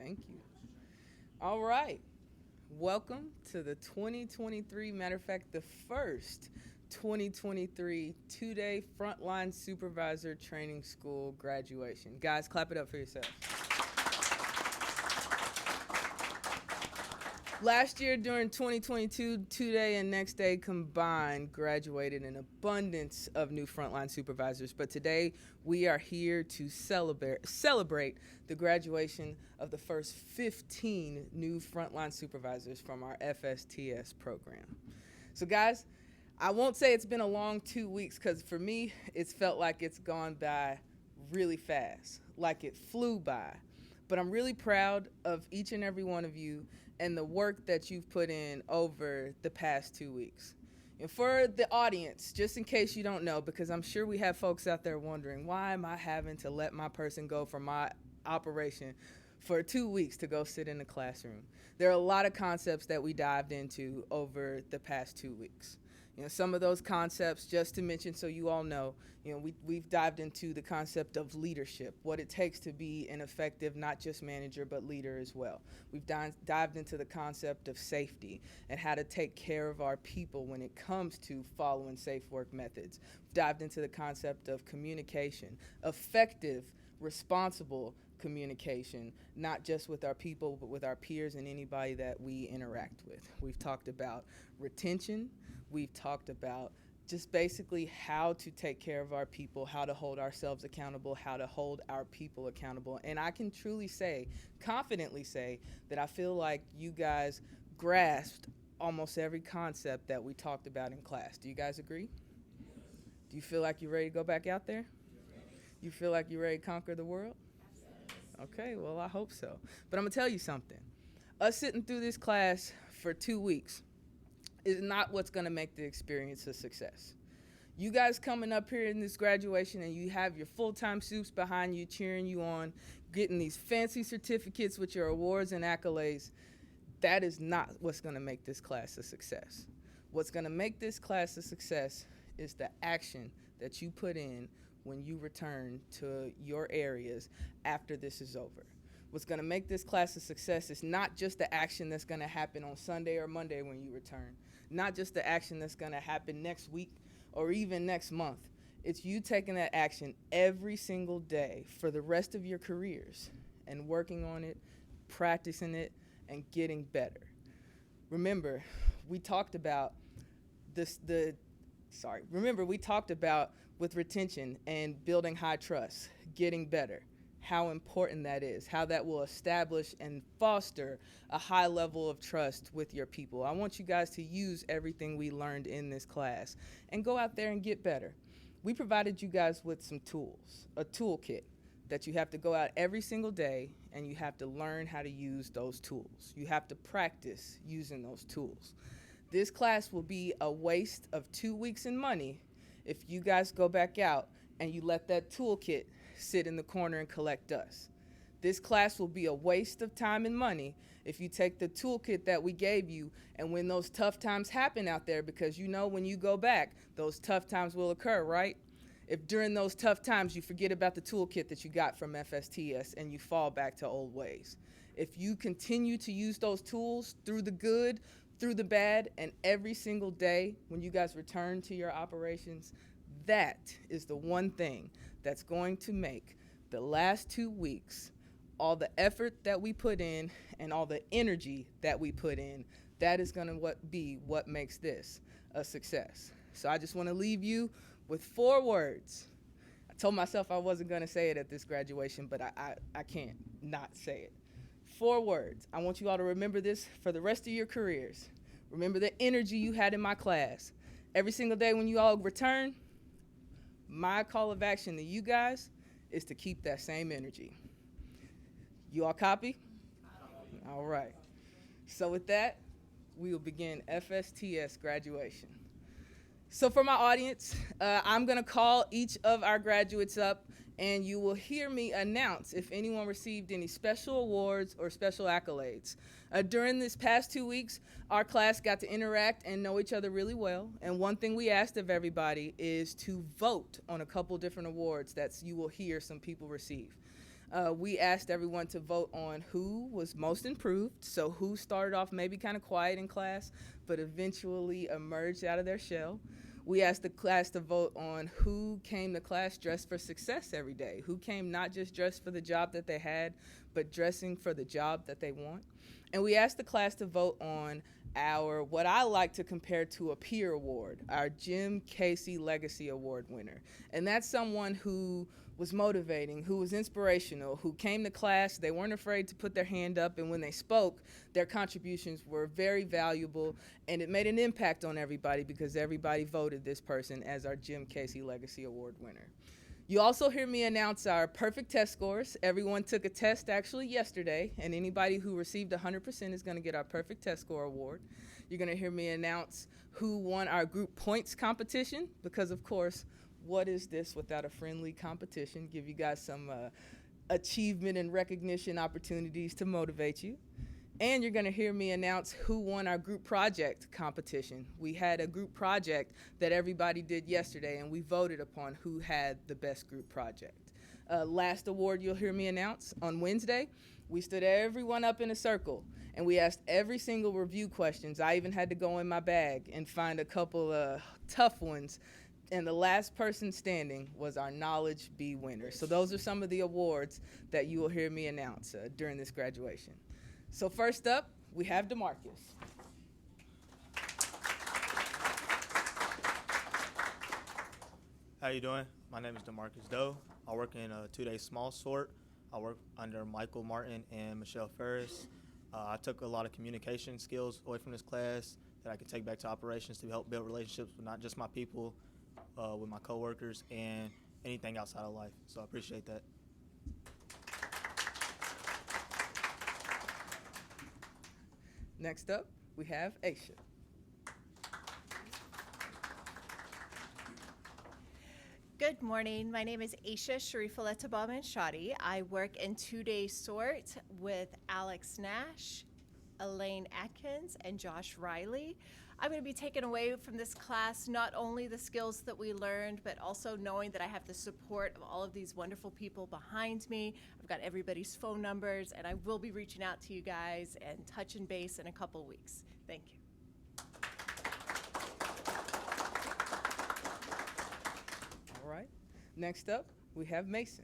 Thank you. All right. Welcome to the 2023, matter of fact, the first 2023 two-day Frontline Supervisor Training School graduation. Guys, clap it up for yourselves. Last year during 2022, two-day and next day combined graduated an abundance of new frontline supervisors. But today we are here to celebrate the graduation of the first 15 new frontline supervisors from our FSTS program. So guys, I won't say it's been a long 2 weeks because for me, it's felt like it's gone by really fast, like it flew by. But I'm really proud of each and every one of you and the work that you've put in over the past 2 weeks. And for the audience, just in case you don't know, because I'm sure we have folks out there wondering, why am I having to let my person go from my operation for 2 weeks to go sit in the classroom? There are a lot of concepts that we dived into over the past 2 weeks. Some of those concepts, just to mention so you all know, we've dived into the concept of leadership, what it takes to be an effective, not just manager, but leader as well. We've dived into the concept of safety and how to take care of our people when it comes to following safe work methods. We've dived into the concept of communication, effective, responsible communication, not just with our people, but with our peers and anybody that we interact with. We've talked about retention. We've talked about just basically how to take care of our people, how to hold ourselves accountable, how to hold our people accountable. And I can truly say, confidently say, that I feel like you guys grasped almost every concept that we talked about in class. Do you guys agree? Do you feel like you're ready to go back out there? You feel like you're ready to conquer the world? Okay, well, I hope so. But I'm going to tell you something. Us sitting through this class for 2 weeks is not what's going to make the experience a success. You guys coming up here in this graduation and you have your full-time soups behind you cheering you on, getting these fancy certificates with your awards and accolades, that is not what's going to make this class a success. What's going to make this class a success is the action that you put in when you return to your areas after this is over. What's going to make this class a success is not just the action that's going to happen on Sunday or Monday when you return, not just the action that's going to happen next week or even next month. It's you taking that action every single day for the rest of your careers and working on it, practicing it, and getting better. Remember, we talked about with retention and building high trust, getting better, how important that is, how that will establish and foster a high level of trust with your people. I want you guys to use everything we learned in this class and go out there and get better. We provided you guys with some tools, a toolkit that you have to go out every single day and you have to learn how to use those tools. You have to practice using those tools. This class will be a waste of 2 weeks in money if you guys go back out and you let that toolkit sit in the corner and collect dust. This class will be a waste of time and money if you take the toolkit that we gave you and when those tough times happen out there, because when you go back, those tough times will occur, right? If during those tough times you forget about the toolkit that you got from FSTS and you fall back to old ways. If you continue to use those tools through the good, through the bad, and every single day when you guys return to your operations, that is the one thing that's going to make the last 2 weeks, all the effort that we put in and all the energy that we put in, that is going to be what makes this a success. So I just want to leave you with 4 words. I told myself I wasn't going to say it at this graduation, but I can't not say it. 4 words. I want you all to remember this for the rest of your careers. Remember the energy you had in my class. Every single day when you all return, my call of action to you guys is to keep that same energy. You all copy? All right. So with that, we will begin FSTS graduation. So for my audience, I'm going to call each of our graduates up, and you will hear me announce if anyone received any special awards or special accolades. During this past 2 weeks, our class got to interact and know each other really well, and one thing we asked of everybody is to vote on a couple different awards that you will hear some people receive. We asked everyone to vote on who was most improved, so who started off maybe kind of quiet in class, but eventually emerged out of their shell. We asked the class to vote on who came to class dressed for success every day, who came not just dressed for the job that they had, but dressing for the job that they want. And we asked the class to vote on our, what I like to compare to a peer award, our Jim Casey Legacy Award winner. And that's someone who was motivating, who was inspirational, who came to class, they weren't afraid to put their hand up, and when they spoke, their contributions were very valuable, and it made an impact on everybody because everybody voted this person as our Jim Casey Legacy Award winner. You also hear me announce our perfect test scores. Everyone took a test actually yesterday, and anybody who received 100% is going to get our perfect test score award. You're going to hear me announce who won our group points competition because, of course, what is this without a friendly competition? Give you guys some achievement and recognition opportunities to motivate you. And you're going to hear me announce who won our group project competition. We had a group project that everybody did yesterday, and we voted upon who had the best group project. Last award you'll hear me announce on Wednesday, we stood everyone up in a circle, and we asked every single review questions. I even had to go in my bag and find a couple tough ones. And the last person standing was our Knowledge B winner. So those are some of the awards that you will hear me announce during this graduation. So first up, we have DeMarcus. How you doing? My name is DeMarcus Doe. I work in a 2-day small sort. I work under Michael Martin and Michelle Ferris. I took a lot of communication skills away from this class that I could take back to operations to help build relationships with not just my people, with my coworkers, and anything outside of life. So I appreciate that. Next up, we have Aisha. Good morning. My name is Aisha Sharifaletta Bauman Shadi. I work in 2-day sort with Alex Nash, Elaine Atkins, and Josh Riley. I'm going to be taking away from this class not only the skills that we learned, but also knowing that I have the support of all of these wonderful people behind me. I've got everybody's phone numbers, and I will be reaching out to you guys and touching base in a couple weeks. Thank you. All right. Next up, we have Mason.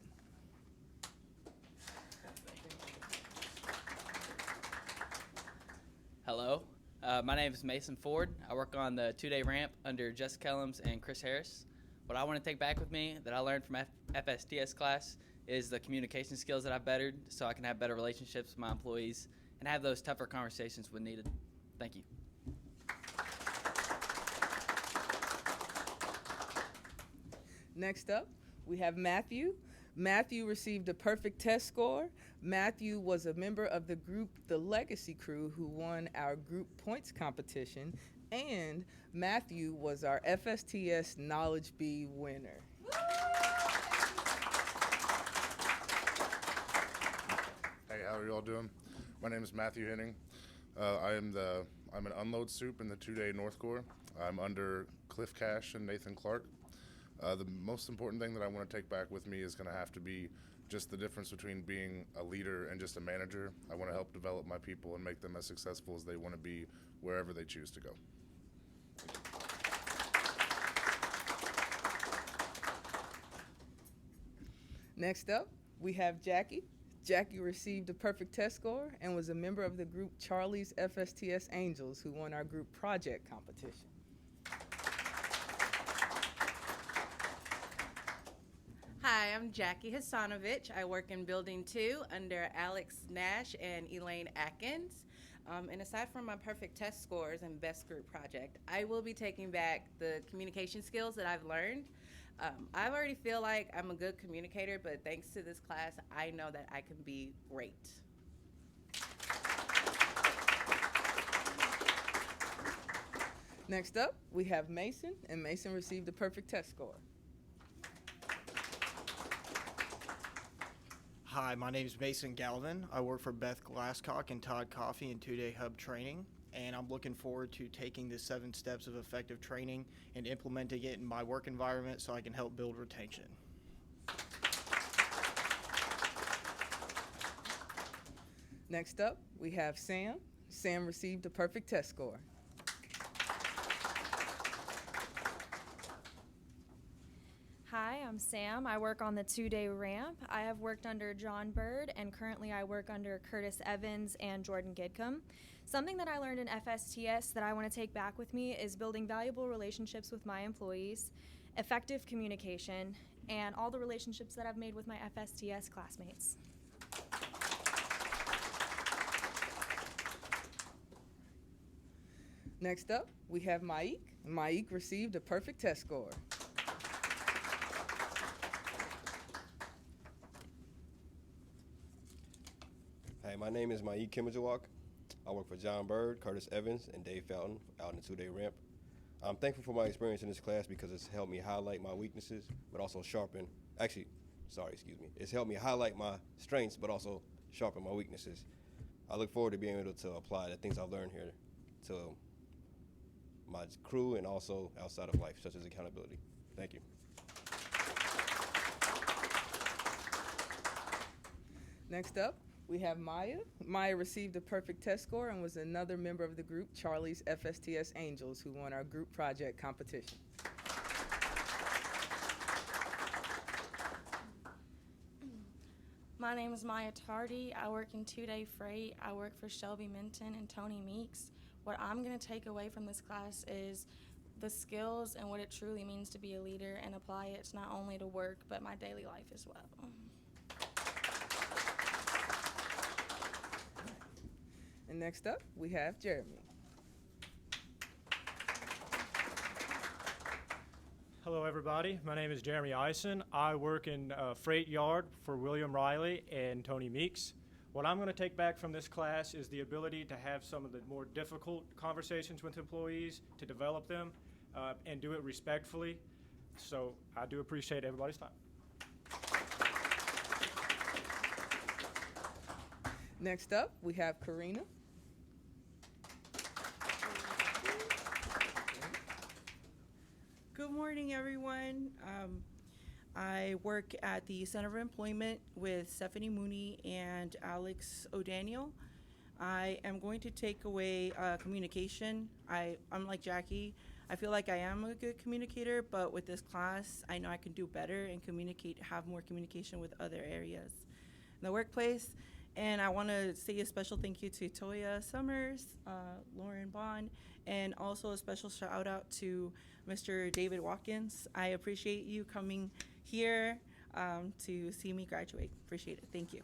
Hello, my name is Mason Ford. I work on the 2-day ramp under Jess Kellums and Chris Harris. What I want to take back with me that I learned from FSTS class is the communication skills that I've bettered so I can have better relationships with my employees and have those tougher conversations when needed. Thank you. Next up, we have Matthew. Matthew received a perfect test score. Matthew was a member of the group, the Legacy Crew, who won our group points competition. And Matthew was our FSTS Knowledge B winner. Hey, how are you all doing? My name is Matthew Henning. I'm an unload soup in the 2-day North Corps. I'm under Cliff Cash and Nathan Clark. The most important thing that I want to take back with me is going to have to be just the difference between being a leader and just a manager. I want to help develop my people and make them as successful as they want to be wherever they choose to go. Next up, we have Jackie. Jackie received a perfect test score and was a member of the group Charlie's FSTS Angels, who won our group project competition. Hi, I'm Jackie Hasanovich. I work in Building 2 under Alex Nash and Elaine Atkins. And aside from my perfect test scores and best group project, I will be taking back the communication skills that I've learned. I already feel like I'm a good communicator, but thanks to this class, I know that I can be great. Next up, we have Mason, and Mason received a perfect test score. Hi, my name is Mason Galvin. I work for Beth Glasscock and Todd Coffey in 2-day hub training, and I'm looking forward to taking the 7 steps of effective training and implementing it in my work environment so I can help build retention. Next up, we have Sam. Sam received a perfect test score. Hi, I'm Sam. I work on the 2-day ramp. I have worked under John Bird, and currently I work under Curtis Evans and Jordan Gidcombe. Something that I learned in FSTS that I want to take back with me is building valuable relationships with my employees, effective communication, and all the relationships that I've made with my FSTS classmates. Next up, we have Maik. Maik received a perfect test score. Hey, my name is Maik Kimajawak. I work for John Bird, Curtis Evans, and Dave Fountain out in the 2-day ramp. I'm thankful for my experience in this class because it's helped me highlight my weaknesses, but also it's helped me highlight my strengths, but also sharpen my weaknesses. I look forward to being able to apply the things I've learned here to my crew and also outside of life, such as accountability. Thank you. Next up, we have Maya. Maya received a perfect test score and was another member of the group Charlie's FSTS Angels, who won our group project competition. My name is Maya Tardy. I work in 2-day freight. I work for Shelby Minton and Tony Meeks. What I'm going to take away from this class is the skills and what it truly means to be a leader and apply it not only to work but my daily life as well. And next up, we have Jeremy. Hello, everybody. My name is Jeremy Eisen. I work in freight yard for William Riley and Tony Meeks. What I'm going to take back from this class is the ability to have some of the more difficult conversations with employees, to develop them, and do it respectfully. So I do appreciate everybody's time. Next up, we have Karina. Good morning, everyone. I work at the Center of Employment with Stephanie Mooney and Alex O'Daniel. I am going to take away communication. I'm like Jackie. I feel like I am a good communicator, but with this class, I know I can do better and have more communication with other areas in the workplace. And I want to say a special thank you to Toya Summers, Lauren Bond, and also a special shout out to Mr. David Watkins. I appreciate you coming here to see me graduate. Appreciate it. Thank you.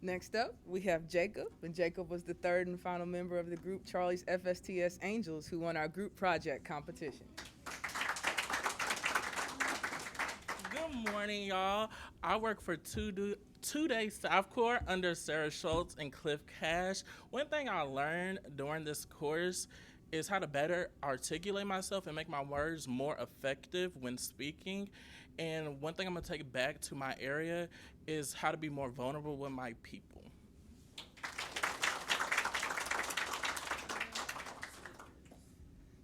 Next up, we have Jacob, and Jacob was the third and final member of the group Charlie's FSTS Angels, who won our group project competition. Good morning, y'all. I work for 2-day South Corps under Sarah Schultz and Cliff Cash. One thing I learned during this course is how to better articulate myself and make my words more effective when speaking. And one thing I'm going to take back to my area is how to be more vulnerable with my people.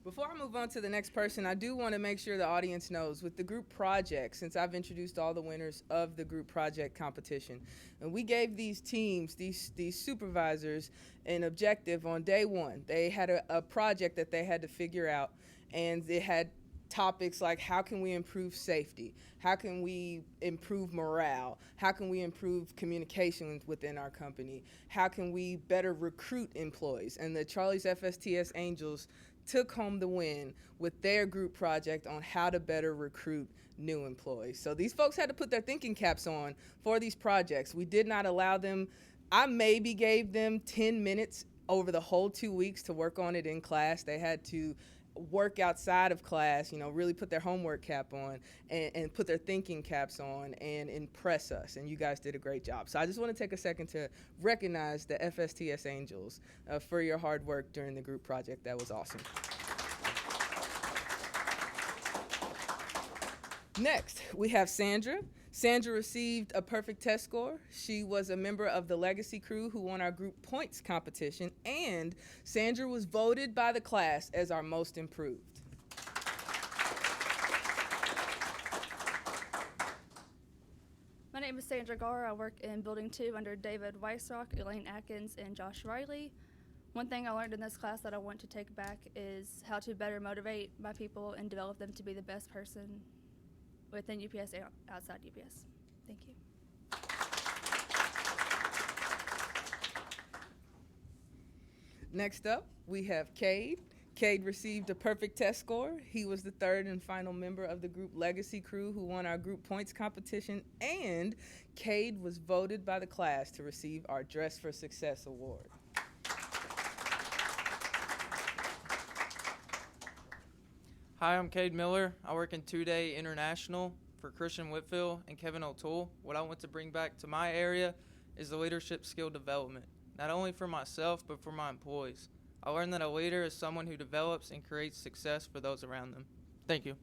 Before I move on to the next person, I do want to make sure the audience knows with the group project, since I've introduced all the winners of the group project competition, and we gave these teams, these supervisors, an objective on day one. They had a project that they had to figure out, and they had topics like how can we improve safety? How can we improve morale? How can we improve communication within our company? How can we better recruit employees? And the Charlie's FSTS Angels took home the win with their group project on how to better recruit new employees. So these folks had to put their thinking caps on for these projects. We did not allow them, I maybe gave them 10 minutes over the whole 2 weeks to work on it in class. They had to work outside of class, really put their homework cap on and put their thinking caps on and impress us. And you guys did a great job. So I just want to take a second to recognize the FSTS Angels for your hard work during the group project. That was awesome. Next, we have Sandra. Sandra received a perfect test score. She was a member of the Legacy crew who won our group points competition, and Sandra was voted by the class as our most improved. name is Sandra Garr. I work in Building 2 under David Weissrock, Elaine Atkins, and Josh Riley. One thing I learned in this class that I want to take back is how to better motivate my people and develop them to be the best person within UPS and outside UPS. Thank you. Next up, we have Cade. Cade received a perfect test score. He was the third and final member of the group Legacy crew who won our group points competition, and Cade was voted by the class to receive our Dress for Success award. Hi, I'm Cade Miller. I work in 2-Day International for Christian Whitfield and Kevin O'Toole. What I want to bring back to my area is the leadership skill development, not only for myself, but for my employees. I learned that a leader is someone who develops and creates success for those around them. Thank you.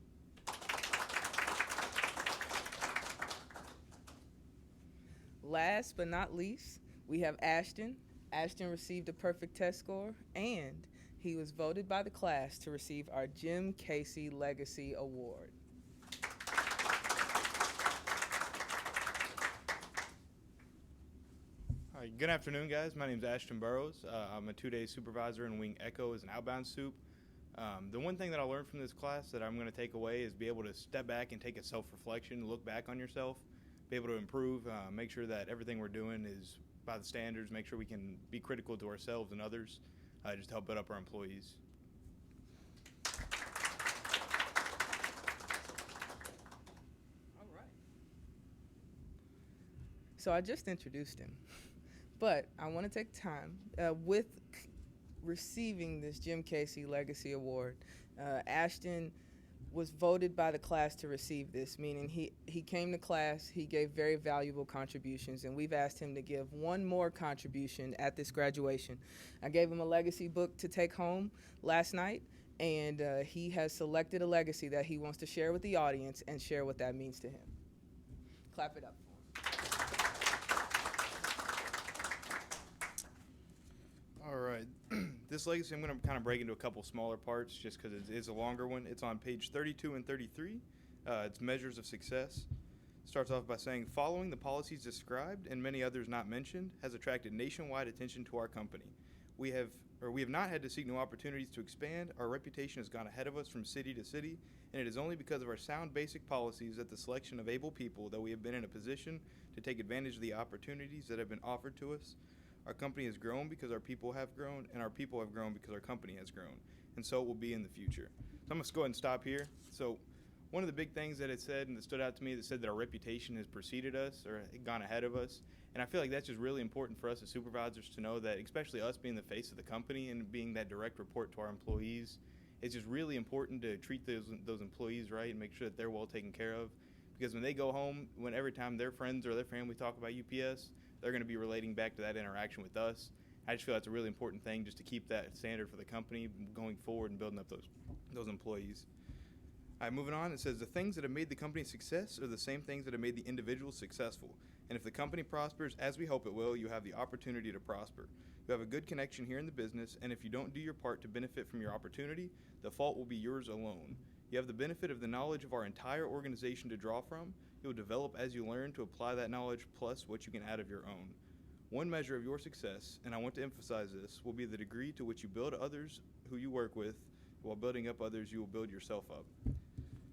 Last but not least, we have Ashton. Ashton received a perfect test score, and he was voted by the class to receive our Jim Casey Legacy Award. All right, good afternoon, guys. My name is Ashton Burrows. I'm a 2-day supervisor in Wing Echo as an outbound soup. The one thing that I learned from this class that I'm going to take away is be able to step back and take a self-reflection, look back on yourself, be able to improve, make sure that everything we're doing is by the standards, make sure we can be critical to ourselves and others, just to help build up our employees. All right. So I just introduced him. But I want to take time with receiving this Jim Casey Legacy Award. Ashton was voted by the class to receive this, meaning he came to class, he gave very valuable contributions, and we've asked him to give one more contribution at this graduation. I gave him a legacy book to take home last night, and he has selected a legacy that he wants to share with the audience and share what that means to him. Clap it up. All right, this legacy I'm going to kind of break into a couple smaller parts just because it is a longer one. It's on page 32 and 33. It's measures of success. Starts off by saying, following the policies described and many others not mentioned has attracted nationwide attention to our company. We have not had to seek new opportunities to expand. Our reputation has gone ahead of us from city to city, and it is only because of our sound basic policies that the selection of able people that we have been in a position to take advantage of the opportunities that have been offered to us. Our company has grown because our people have grown, and our people have grown because our company has grown, and so it will be in the future. So I'm going to go ahead and stop here. So one of the big things that it said and that stood out to me that said that our reputation has preceded us or gone ahead of us, and I feel like that's just really important for us as supervisors to know that, especially us being the face of the company and being that direct report to our employees, it's just really important to treat those employees right and make sure that they're well taken care of, because when they go home, when every time their friends or their family talk about UPS, they're going to be relating back to that interaction with us. I just feel that's a really important thing just to keep that standard for the company going forward and building up those employees. All right, moving on, it says the things that have made the company a success are the same things that have made the individual successful. And if the company prospers, as we hope it will, you have the opportunity to prosper. You have a good connection here in the business, and if you don't do your part to benefit from your opportunity, the fault will be yours alone. You have the benefit of the knowledge of our entire organization to draw from. You'll develop as you learn to apply that knowledge plus what you can add of your own. One measure of your success, and I want to emphasize this, will be the degree to which you build others who you work with. While building up others, you will build yourself up.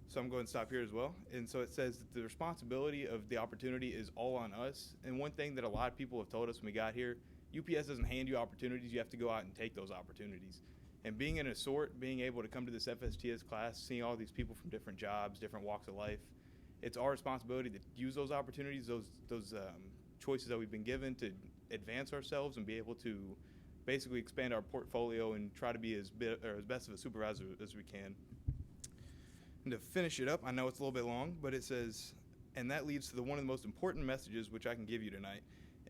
So I'm going to stop here as well. And so it says that the responsibility of the opportunity is all on us. And one thing that a lot of people have told us when we got here, UPS doesn't hand you opportunities. You have to go out and take those opportunities. And being in a sort, being able to come to this FSTS class, seeing all these people from different jobs, different walks of life, it's our responsibility to use those opportunities, those choices that we've been given to advance ourselves and be able to basically expand our portfolio and try to be as best of a supervisor as we can. And to finish it up, I know it's a little bit long, but it says, and that leads to one of the most important messages which I can give you tonight.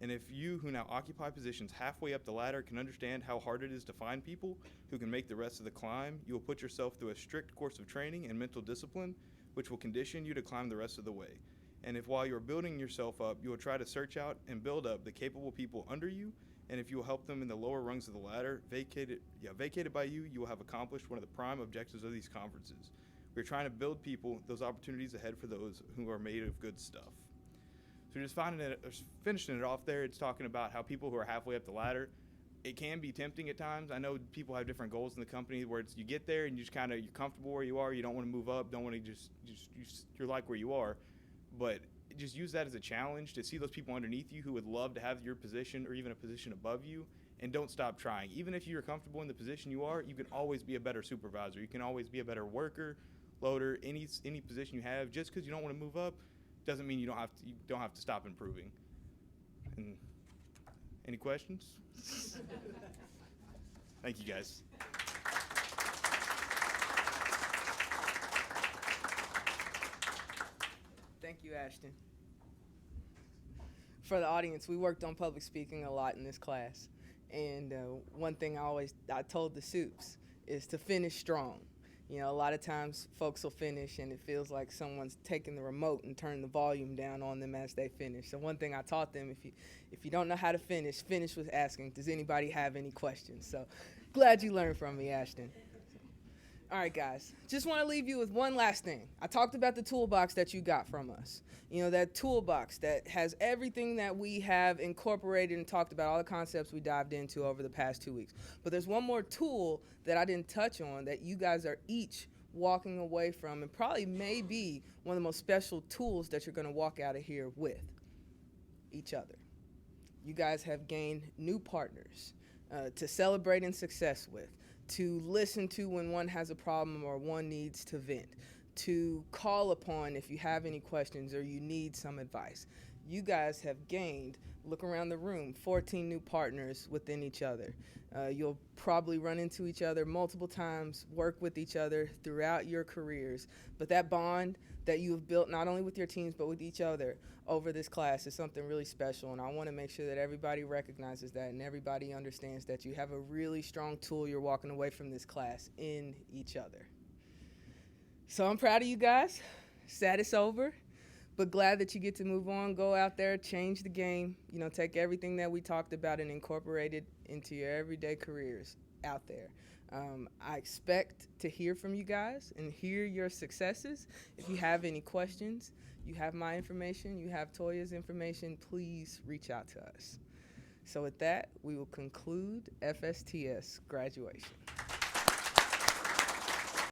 And if you who now occupy positions halfway up the ladder can understand how hard it is to find people who can make the rest of the climb, you will put yourself through a strict course of training and mental discipline, which will condition you to climb the rest of the way. And if while you're building yourself up, you will try to search out and build up the capable people under you, and if you will help them in the lower rungs of the ladder, vacated by you, you will have accomplished one of the prime objectives of these conferences. We're trying to build people, those opportunities ahead for those who are made of good stuff. So So just finishing it off there, it's talking about how people who are halfway up the ladder, it can be tempting at times. I know people have different goals in the company where it's you get there and you just kind of you're comfortable where you are. You don't want to move up. Don't want to you're like where you are, but just use that as a challenge to see those people underneath you who would love to have your position or even a position above you, and don't stop trying. Even if you're comfortable in the position you are, you can always be a better supervisor. You can always be a better worker, loader, any position you have. Just because you don't want to move up doesn't mean you don't have to stop improving. And any questions? Thank you, guys. Thank you, Ashton. For the audience, we worked on public speaking a lot in this class. And one thing I told the soups is to finish strong. You know, a lot of times folks will finish and it feels like someone's taking the remote and turning the volume down on them as they finish. So one thing I taught them, if you don't know how to finish with asking, does anybody have any questions? So glad you learned from me, Ashton. All right, guys, just want to leave you with one last thing. I talked about the toolbox that you got from us. You know, that toolbox that has everything that we have incorporated and talked about, all the concepts we dived into over the past 2 weeks. But there's one more tool that I didn't touch on that you guys are each walking away from, and probably may be one of the most special tools that you're going to walk out of here with: each other. You guys have gained new partners to celebrate in success with, to listen to when one has a problem or one needs to vent, to call upon if you have any questions or you need some advice. You guys have gained, look around the room, 14 new partners within each other. You'll probably run into each other multiple times, work with each other throughout your careers. But that bond that you have built not only with your teams but with each other over this class is something really special, and I want to make sure that everybody recognizes that and everybody understands that you have a really strong tool you're walking away from this class in each other. So I'm proud of you guys. Sad it's over, but glad that you get to move on, go out there, change the game, you know, take everything that we talked about and incorporate it into your everyday careers out there. I expect to hear from you guys and hear your successes. If you have any questions, you have my information, you have Toya's information, please reach out to us. So with that, we will conclude FSTS graduation.